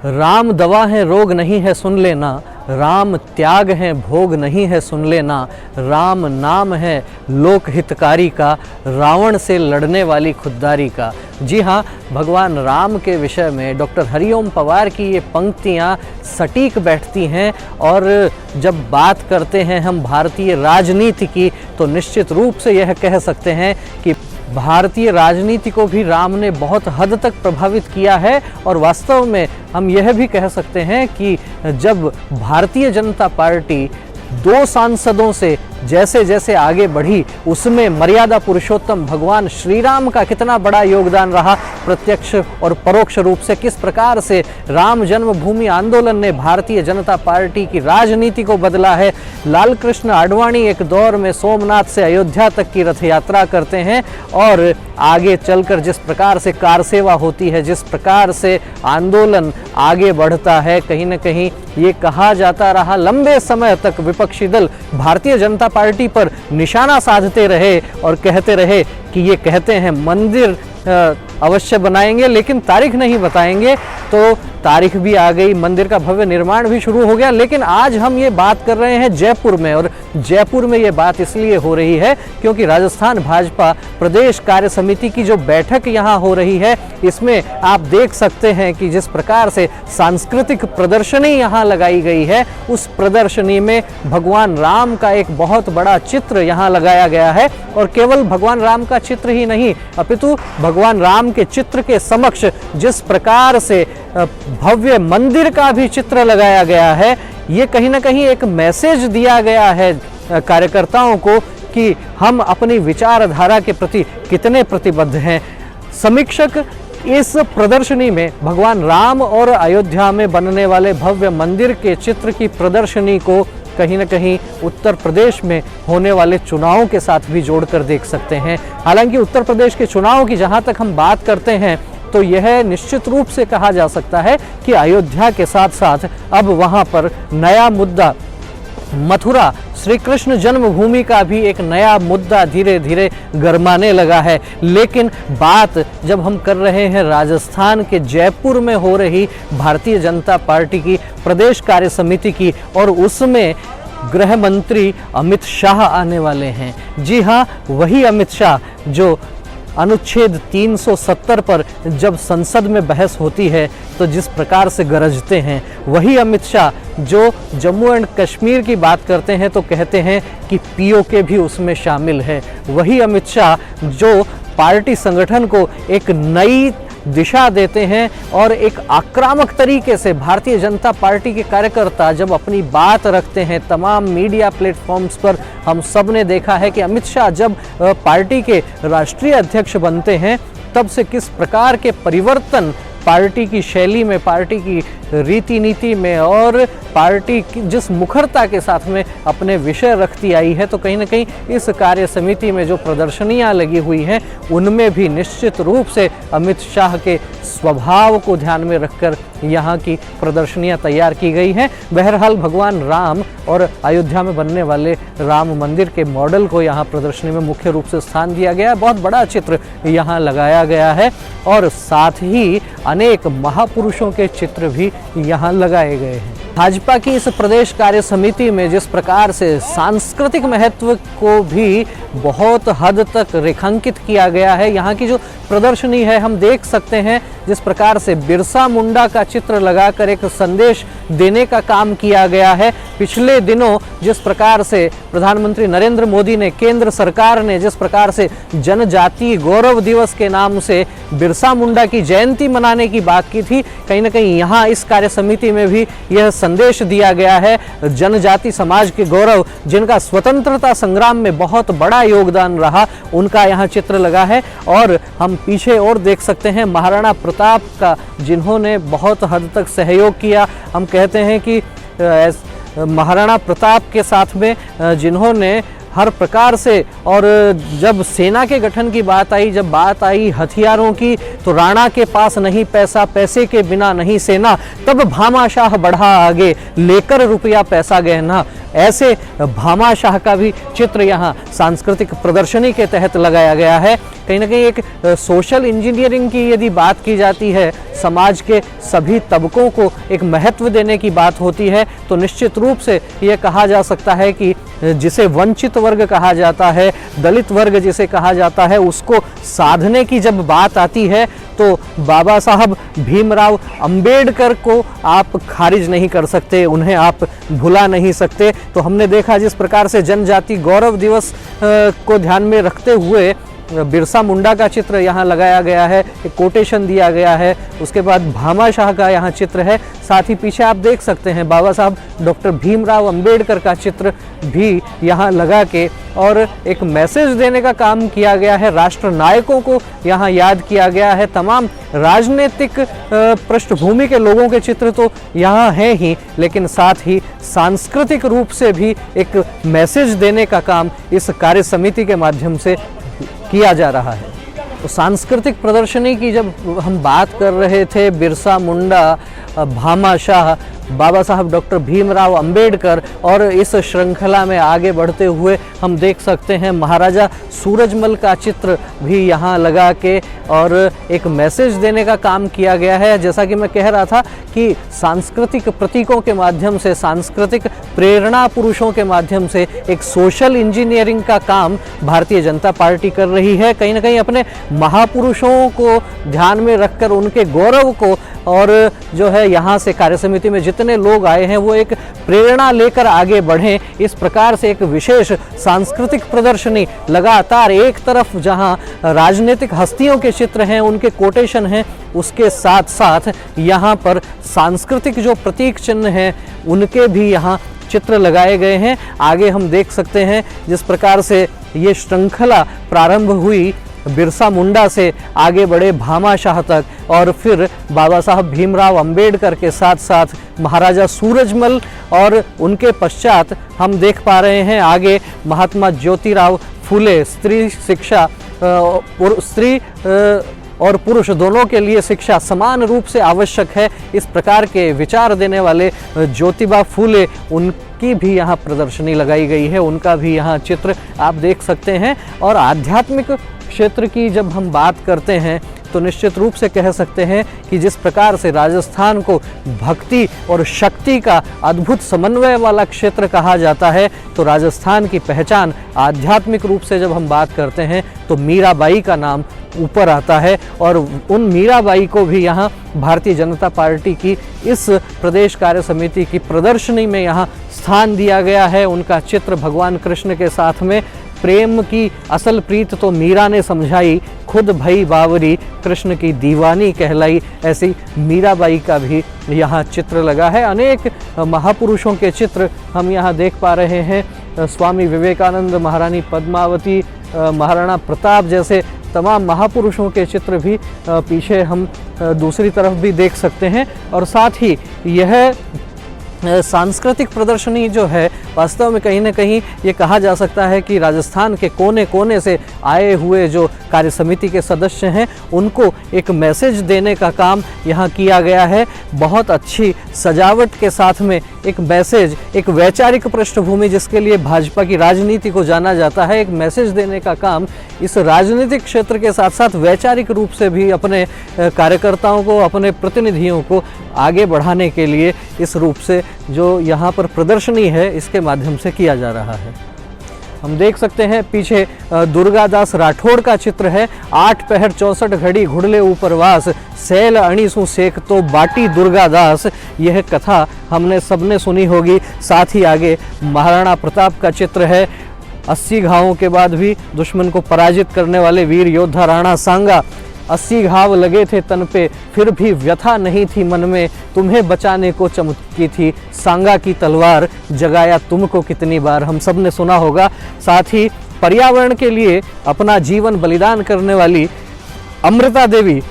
राम दवा है रोग नहीं है सुन लेना, राम त्याग है भोग नहीं है सुन लेना, राम नाम है लोक हितकारी का, रावण से लड़ने वाली खुददारी का। जी हाँ, भगवान राम के विषय में डॉक्टर हरिओम पवार की ये पंक्तियाँ सटीक बैठती हैं। और जब बात करते हैं हम भारतीय राजनीति की, तो निश्चित रूप से यह कह सकते हैं कि भारतीय राजनीति को भी राम ने बहुत हद तक प्रभावित किया है। और वास्तव में हम यह भी कह सकते हैं कि जब भारतीय जनता पार्टी 2 सांसदों से जैसे जैसे आगे बढ़ी, उसमें मर्यादा पुरुषोत्तम भगवान श्री राम का कितना बड़ा योगदान रहा, प्रत्यक्ष और परोक्ष रूप से किस प्रकार से राम जन्मभूमि आंदोलन ने भारतीय जनता पार्टी की राजनीति को बदला है। लाल कृष्ण आडवाणी एक दौर में सोमनाथ से अयोध्या तक की रथ यात्रा करते हैं और आगे चलकर जिस प्रकार से कार सेवा होती है, जिस प्रकार से आंदोलन आगे बढ़ता है, कहीं न कहीं ये कहा जाता रहा लंबे समय तक विपक्षी दल भारतीय जनता पार्टी पर निशाना साधते रहे और कहते रहे कि ये कहते हैं मंदिर अवश्य बनाएंगे लेकिन तारीख नहीं बताएंगे। तो तारीख भी आ गई, मंदिर का भव्य निर्माण भी शुरू हो गया। लेकिन आज हम ये बात कर रहे हैं जयपुर में, और जयपुर में ये बात इसलिए हो रही है क्योंकि राजस्थान भाजपा प्रदेश कार्य समिति की जो बैठक यहाँ हो रही है, इसमें आप देख सकते हैं कि जिस प्रकार से सांस्कृतिक प्रदर्शनी यहाँ लगाई गई है, उस प्रदर्शनी में भगवान राम का एक बहुत बड़ा चित्र यहाँ लगाया गया है। और केवल भगवान राम का चित्र ही नहीं, अपितु भगवान राम के चित्र के समक्ष जिस प्रकार से भव्य मंदिर का भी चित्र लगाया गया है, ये कहीं ना कहीं एक मैसेज दिया गया है कार्यकर्ताओं को कि हम अपनी विचारधारा के प्रति कितने प्रतिबद्ध हैं। समीक्षक इस प्रदर्शनी में भगवान राम और अयोध्या में बनने वाले भव्य मंदिर के चित्र की प्रदर्शनी को कहीं न कहीं उत्तर प्रदेश में होने वाले चुनावों के साथ भी जोड़कर देख सकते हैं। हालांकि उत्तर प्रदेश के चुनाव की जहां तक हम बात करते हैं, तो यह निश्चित रूप से कहा जा सकता है कि अयोध्या के साथ साथ अब वहां पर नया मुद्दा मथुरा श्री कृष्ण जन्मभूमि का भी एक नया मुद्दा धीरे धीरे गरमाने लगा है। लेकिन बात जब हम कर रहे हैं राजस्थान के जयपुर में हो रही भारतीय जनता पार्टी की प्रदेश कार्य समिति की, और उसमें गृह मंत्री अमित शाह आने वाले हैं। जी हाँ, वही अमित शाह जो अनुच्छेद 370 पर जब संसद में बहस होती है तो जिस प्रकार से गरजते हैं, वही अमित शाह जो जम्मू एंड कश्मीर की बात करते हैं तो कहते हैं कि पीओके भी उसमें शामिल है। वही अमित शाह जो पार्टी संगठन को एक नई दिशा देते हैं और एक आक्रामक तरीके से भारतीय जनता पार्टी के कार्यकर्ता जब अपनी बात रखते हैं तमाम मीडिया प्लेटफॉर्म्स पर, हम सब ने देखा है कि अमित शाह जब पार्टी के राष्ट्रीय अध्यक्ष बनते हैं तब से किस प्रकार के परिवर्तन पार्टी की शैली में, पार्टी की रीति नीति में और पार्टी की जिस मुखरता के साथ में अपने विषय रखती आई है। तो कहीं ना कहीं इस कार्य समिति में जो प्रदर्शनियां लगी हुई हैं, उनमें भी निश्चित रूप से अमित शाह के स्वभाव को ध्यान में रखकर यहाँ की प्रदर्शनियां तैयार की गई हैं। बहरहाल भगवान राम और अयोध्या में बनने वाले राम मंदिर के मॉडल को यहाँ प्रदर्शनी में मुख्य रूप से स्थान दिया गया है। बहुत बड़ा चित्र यहाँ लगाया गया है और साथ ही अनेक महापुरुषों के चित्र भी यहाँ लगाए गए हैं। भाजपा की इस प्रदेश कार्य समिति में जिस प्रकार से सांस्कृतिक महत्व को भी बहुत हद तक रेखांकित किया गया है, यहाँ की जो प्रदर्शनी है हम देख सकते हैं जिस प्रकार से बिरसा मुंडा का चित्र लगाकर एक संदेश देने का काम किया गया है। पिछले दिनों जिस प्रकार से प्रधानमंत्री नरेंद्र मोदी ने, केंद्र सरकार ने जिस प्रकार से जनजातीय गौरव दिवस के नाम से बिरसा मुंडा की जयंती मनाने की बात की थी, कहीं ना कहीं यहाँ इस कार्य समिति में भी यह संदेश दिया गया है। जनजाति समाज के गौरव, जिनका स्वतंत्रता संग्राम में बहुत बड़ा योगदान रहा, उनका यहाँ चित्र लगा है। और हम पीछे और देख सकते हैं महाराणा प्रताप का, जिन्होंने बहुत हद तक सहयोग किया। हम कहते हैं कि महाराणा प्रताप के साथ में जिन्होंने हर प्रकार से, और जब सेना के गठन की बात आई, जब बात आई हथियारों की, तो राणा के पास नहीं पैसा, पैसे के बिना नहीं सेना, तब भामाशाह बढ़ा आगे लेकर रुपया पैसा गहना। ऐसे भामाशाह का भी चित्र यहाँ सांस्कृतिक प्रदर्शनी के तहत लगाया गया है। कहीं ना कहीं एक सोशल इंजीनियरिंग की यदि बात की जाती है, समाज के सभी तबकों को एक महत्व देने की बात होती है, तो निश्चित रूप से ये कहा जा सकता है कि जिसे वंचित वर्ग कहा जाता है, दलित वर्ग जिसे कहा जाता है, उसको साधने की जब बात आती है तो बाबा साहब भीमराव अंबेडकर को आप खारिज नहीं कर सकते, उन्हें आप भुला नहीं सकते। तो हमने देखा जिस प्रकार से जनजाति गौरव दिवस को ध्यान में रखते हुए बिरसा मुंडा का चित्र यहाँ लगाया गया है, एक कोटेशन दिया गया है, उसके बाद भामाशाह का यहाँ चित्र है, साथ ही पीछे आप देख सकते हैं बाबा साहब डॉक्टर भीमराव अंबेडकर का चित्र भी यहाँ लगा के और एक मैसेज देने का काम किया गया है। राष्ट्र नायकों को यहाँ याद किया गया है। तमाम राजनीतिक पृष्ठभूमि के लोगों के चित्र तो यहाँ हैं ही, लेकिन साथ ही सांस्कृतिक रूप से भी एक मैसेज देने का काम इस कार्य समिति के माध्यम से किया जा रहा है। तो सांस्कृतिक प्रदर्शनी की जब हम बात कर रहे थे, बिरसा मुंडा, भामाशाह, बाबा साहब डॉक्टर भीमराव अंबेडकर, और इस श्रृंखला में आगे बढ़ते हुए हम देख सकते हैं महाराजा सूरजमल का चित्र भी यहाँ लगा के और एक मैसेज देने का काम किया गया है। जैसा कि मैं कह रहा था कि सांस्कृतिक प्रतीकों के माध्यम से, सांस्कृतिक प्रेरणा पुरुषों के माध्यम से एक सोशल इंजीनियरिंग का काम भारतीय जनता पार्टी कर रही है। कहीं ना कहीं अपने महापुरुषों को ध्यान में रखकर उनके गौरव को, और जो है यहाँ से कार्य समिति में जितने लोग आए हैं वो एक प्रेरणा लेकर आगे बढ़ें, इस प्रकार से एक विशेष सांस्कृतिक प्रदर्शनी लगातार एक तरफ जहाँ राजनीतिक हस्तियों के चित्र हैं, उनके कोटेशन हैं, उसके साथ साथ यहाँ पर सांस्कृतिक जो प्रतीक चिन्ह हैं उनके भी यहाँ चित्र लगाए गए हैं। आगे हम देख सकते हैं जिस प्रकार से ये श्रृंखला प्रारंभ हुई, बिरसा मुंडा से आगे बढ़े भामाशाह तक, और फिर बाबा साहब भीमराव अंबेडकर के साथ साथ महाराजा सूरजमल, और उनके पश्चात हम देख पा रहे हैं आगे महात्मा ज्योतिराव फुले। स्त्री शिक्षा, स्त्री और पुरुष दोनों के लिए शिक्षा समान रूप से आवश्यक है, इस प्रकार के विचार देने वाले ज्योतिबा फुले, उनकी भी यहाँ प्रदर्शनी लगाई गई है, उनका भी यहाँ चित्र आप देख सकते हैं। और आध्यात्मिक क्षेत्र की जब हम बात करते हैं तो निश्चित रूप से कह सकते हैं कि जिस प्रकार से राजस्थान को भक्ति और शक्ति का अद्भुत समन्वय वाला क्षेत्र कहा जाता है, तो राजस्थान की पहचान आध्यात्मिक रूप से जब हम बात करते हैं तो मीराबाई का नाम ऊपर आता है, और उन मीराबाई को भी यहाँ भारतीय जनता पार्टी की इस प्रदेश कार्य समिति की प्रदर्शनी में यहाँ स्थान दिया गया है। उनका चित्र भगवान कृष्ण के साथ में, प्रेम की असल प्रीत तो मीरा ने समझाई, खुद भई बावरी कृष्ण की दीवानी कहलाई, ऐसी मीराबाई का भी यहाँ चित्र लगा है। अनेक महापुरुषों के चित्र हम यहाँ देख पा रहे हैं, स्वामी विवेकानंद, महारानी पद्मावती, महाराणा प्रताप जैसे तमाम महापुरुषों के चित्र भी पीछे हम दूसरी तरफ भी देख सकते हैं। और साथ ही यह सांस्कृतिक प्रदर्शनी जो है वास्तव में कहीं ना कहीं ये कहा जा सकता है कि राजस्थान के कोने कोने से आए हुए जो कार्य समिति के सदस्य हैं उनको एक मैसेज देने का काम यहाँ किया गया है। बहुत अच्छी सजावट के साथ में एक मैसेज, एक वैचारिक पृष्ठभूमि जिसके लिए भाजपा की राजनीति को जाना जाता है, एक मैसेज देने का काम इस राजनीतिक क्षेत्र के साथ साथ वैचारिक रूप से भी अपने कार्यकर्ताओं को, अपने प्रतिनिधियों को आगे बढ़ाने के लिए इस रूप से जो यहाँ पर प्रदर्शनी है इसके माध्यम से किया जा रहा है। हम देख सकते हैं पीछे दुर्गादास राठौड़ का चित्र है। 8 पहर 64 घड़ी घुड़ले ऊपरवास, सैल अणीसु सेक तो बाटी दुर्गादास, यह कथा हमने सबने सुनी होगी। साथ ही आगे महाराणा प्रताप का चित्र है। 80 घावों के बाद भी दुश्मन को पराजित करने वाले वीर योद्धा राणा सांगा। 80 घाव लगे थे तन पे फिर भी व्यथा नहीं थी मन में, तुम्हें बचाने को चमकी थी सांगा की तलवार, जगाया तुमको कितनी बार। हम सब ने सुना होगा। साथ ही पर्यावरण के लिए अपना जीवन बलिदान करने वाली अमृता देवी,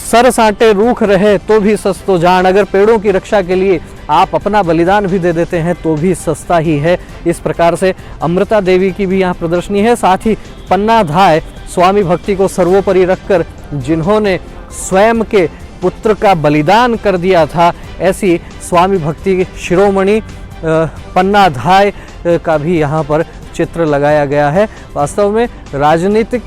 सर साटे रूख रहे तो भी सस्तो जान, अगर पेड़ों की रक्षा के लिए आप अपना बलिदान भी दे देते हैं तो भी सस्ता ही है। इस प्रकार से अमृता देवी की भी यहाँ प्रदर्शनी है। साथ ही पन्ना धाय, स्वामी भक्ति को सर्वोपरि रखकर जिन्होंने स्वयं के पुत्र का बलिदान कर दिया था, ऐसी स्वामी भक्ति शिरोमणि पन्नाधाय का भी यहाँ पर चित्र लगाया गया है। वास्तव में राजनीतिक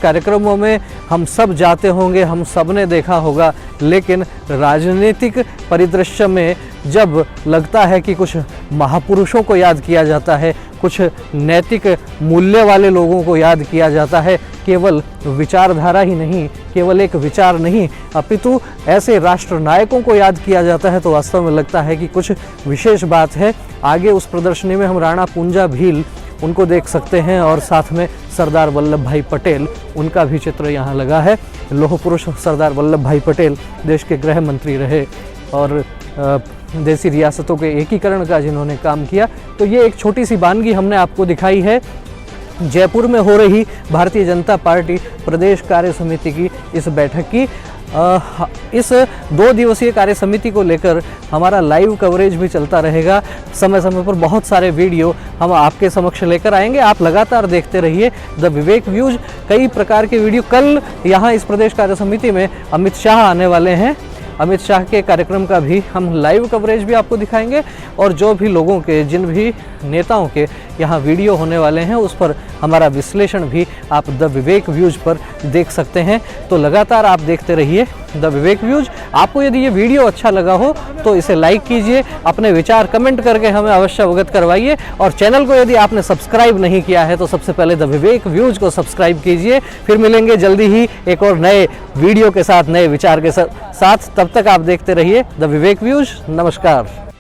कार्यक्रमों में हम सब जाते होंगे, हम सब ने देखा होगा, लेकिन राजनीतिक परिदृश्य में जब लगता है कि कुछ महापुरुषों को याद किया जाता है, कुछ नैतिक मूल्य वाले लोगों को याद किया जाता है, केवल विचारधारा ही नहीं, केवल एक विचार नहीं, अपितु ऐसे राष्ट्र नायकों को याद किया जाता है, तो वास्तव में लगता है कि कुछ विशेष बात है। आगे उस प्रदर्शनी में हम राणा पुंजा भील उनको देख सकते हैं और साथ में सरदार वल्लभ भाई पटेल, उनका भी चित्र यहाँ लगा है। लौह पुरुष सरदार वल्लभ भाई पटेल देश के गृह मंत्री रहे और देसी रियासतों के एकीकरण का जिन्होंने काम किया। तो ये एक छोटी सी वानगी हमने आपको दिखाई है जयपुर में हो रही भारतीय जनता पार्टी प्रदेश कार्य समिति की इस बैठक की। इस 2 दिवसीय कार्य समिति को लेकर हमारा लाइव कवरेज भी चलता रहेगा। समय समय पर बहुत सारे वीडियो हम आपके समक्ष लेकर आएंगे। आप लगातार देखते रहिए द विवेक व्यूज। कई प्रकार के वीडियो, कल यहाँ इस प्रदेश कार्य समिति में अमित शाह आने वाले हैं। अमित शाह के कार्यक्रम का भी हम लाइव कवरेज भी आपको दिखाएंगे और जो भी लोगों के, जिन भी नेताओं के यहाँ वीडियो होने वाले हैं, उस पर हमारा विश्लेषण भी आप द विवेक व्यूज पर देख सकते हैं। तो लगातार आप देखते रहिए द विवेक व्यूज। आपको यदि ये वीडियो अच्छा लगा हो तो इसे लाइक कीजिए, अपने विचार कमेंट करके हमें अवश्य अवगत करवाइए और चैनल को यदि आपने सब्सक्राइब नहीं किया है तो सबसे पहले द विवेक व्यूज को सब्सक्राइब कीजिए। फिर मिलेंगे जल्दी ही एक और नए वीडियो के साथ, नए विचार के साथ। तब तक आप देखते रहिए द विवेक व्यूज। नमस्कार।